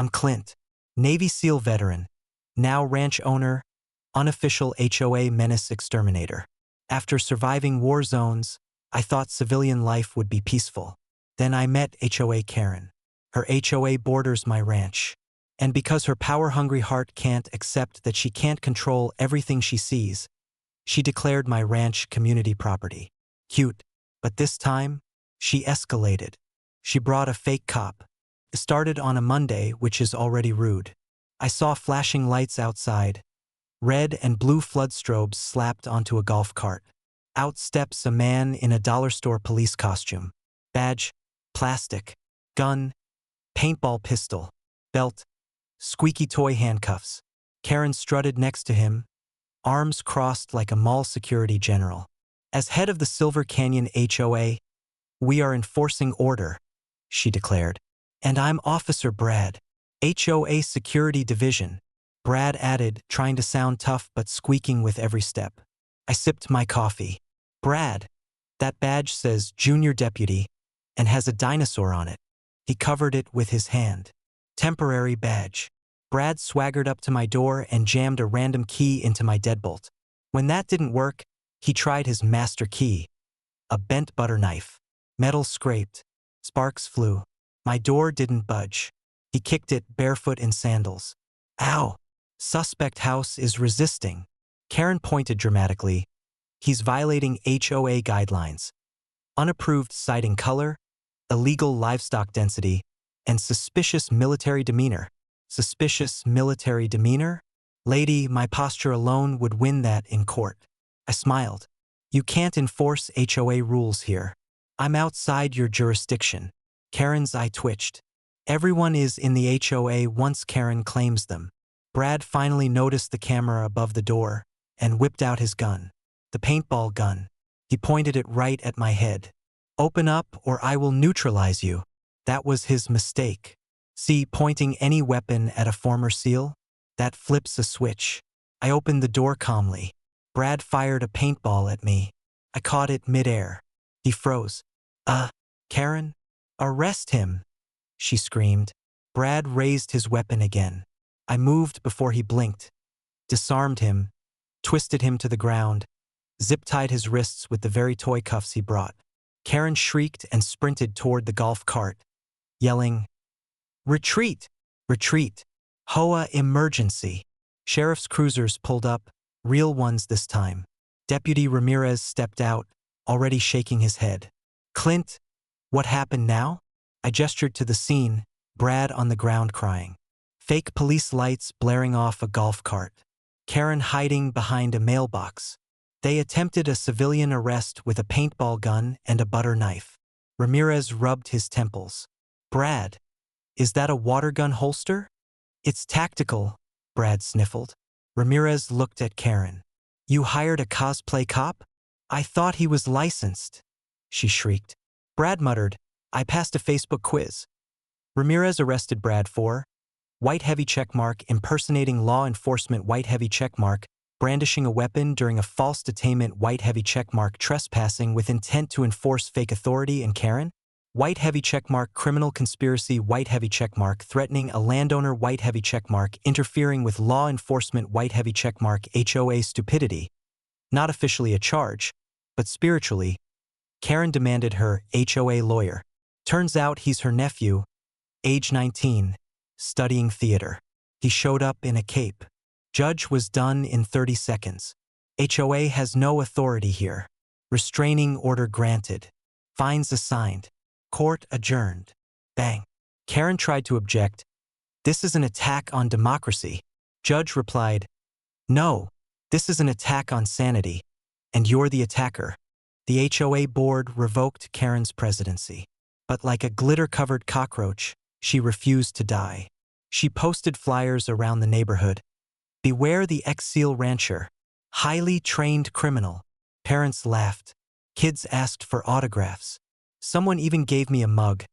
I'm Clint, Navy SEAL veteran, now ranch owner, unofficial HOA menace exterminator. After surviving war zones, I thought civilian life would be peaceful. Then I met HOA Karen. Her HOA borders my ranch. And because her power-hungry heart can't accept that she can't control everything she sees, she declared my ranch community property. Cute, but this time, she escalated. She brought a fake cop. It started on a Monday, which is already rude. I saw flashing lights outside. Red and blue flood strobes slapped onto a golf cart. Out steps a man in a dollar store police costume. Badge, plastic, gun, paintball pistol, belt, squeaky toy handcuffs. Karen strutted next to him, arms crossed like a mall security general. As head of the Silver Canyon HOA, we are enforcing order, she declared. And I'm Officer Brad, HOA Security Division, Brad added, trying to sound tough but squeaking with every step. I sipped my coffee. Brad, that badge says Junior Deputy and has a dinosaur on it. He covered it with his hand. Temporary badge. Brad swaggered up to my door and jammed a random key into my deadbolt. When that didn't work, he tried his master key. A bent butter knife. Metal scraped. Sparks flew. My door didn't budge. He kicked it barefoot in sandals. Ow! Suspect house is resisting. Karen pointed dramatically. He's violating HOA guidelines. Unapproved sighting color, illegal livestock density, and suspicious military demeanor. Suspicious military demeanor? Lady, my posture alone would win that in court. I smiled. You can't enforce HOA rules here. I'm outside your jurisdiction. Karen's eye twitched. Everyone is in the HOA once Karen claims them. Brad finally noticed the camera above the door and whipped out his gun. The paintball gun. He pointed it right at my head. Open up or I will neutralize you. That was his mistake. See, pointing any weapon at a former SEAL? That flips a switch. I opened the door calmly. Brad fired a paintball at me. I caught it midair. He froze. Karen? Arrest him, she screamed. Brad raised his weapon again. I moved before he blinked, disarmed him, twisted him to the ground, zip-tied his wrists with the very toy cuffs he brought. Karen shrieked and sprinted toward the golf cart, yelling, "Retreat! Retreat! HOA emergency!" Sheriff's cruisers pulled up, real ones this time. Deputy Ramirez stepped out, already shaking his head. Clint, what happened now? I gestured to the scene, Brad on the ground crying. Fake police lights blaring off a golf cart. Karen hiding behind a mailbox. They attempted a civilian arrest with a paintball gun and a butter knife. Ramirez rubbed his temples. Brad, is that a water gun holster? It's tactical, Brad sniffled. Ramirez looked at Karen. You hired a cosplay cop? I thought he was licensed, she shrieked. Brad muttered, I passed a Facebook quiz. Ramirez arrested Brad for white heavy checkmark, impersonating law enforcement, white heavy checkmark, brandishing a weapon during a false detainment, white heavy checkmark, trespassing with intent to enforce fake authority, and Karen, white heavy checkmark, criminal conspiracy, white heavy checkmark, threatening a landowner, white heavy checkmark, interfering with law enforcement, white heavy checkmark, HOA stupidity. Not officially a charge, but spiritually, Karen demanded her HOA lawyer. Turns out he's her nephew, age 19, studying theater. He showed up in a cape. Judge was done in 30 seconds. HOA has no authority here. Restraining order granted. Fines assigned. Court adjourned. Bang. Karen tried to object. This is an attack on democracy. Judge replied, no, this is an attack on sanity, and you're the attacker. The HOA board revoked Karen's presidency. But like a glitter-covered cockroach, she refused to die. She posted flyers around the neighborhood. Beware the ex-SEAL rancher. Highly trained criminal. Parents laughed. Kids asked for autographs. Someone even gave me a mug.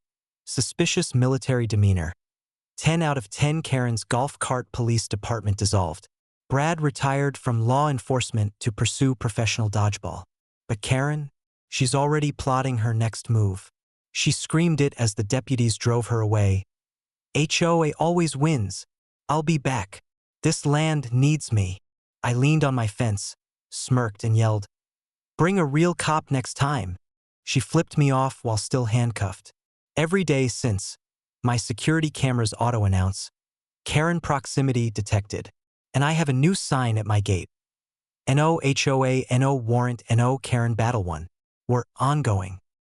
Suspicious military demeanor. 10 out of 10. Karen's golf cart police department dissolved. Brad retired from law enforcement to pursue professional dodgeball. But Karen? She's already plotting her next move. She screamed it as the deputies drove her away. HOA always wins. I'll be back. This land needs me. I leaned on my fence, smirked, and yelled, "Bring a real cop next time." She flipped me off while still handcuffed. Every day since, my security cameras auto-announce, "Karen proximity detected," and I have a new sign at my gate. NO HOA, NO warrant, NO Karen battle 1. We're ongoing.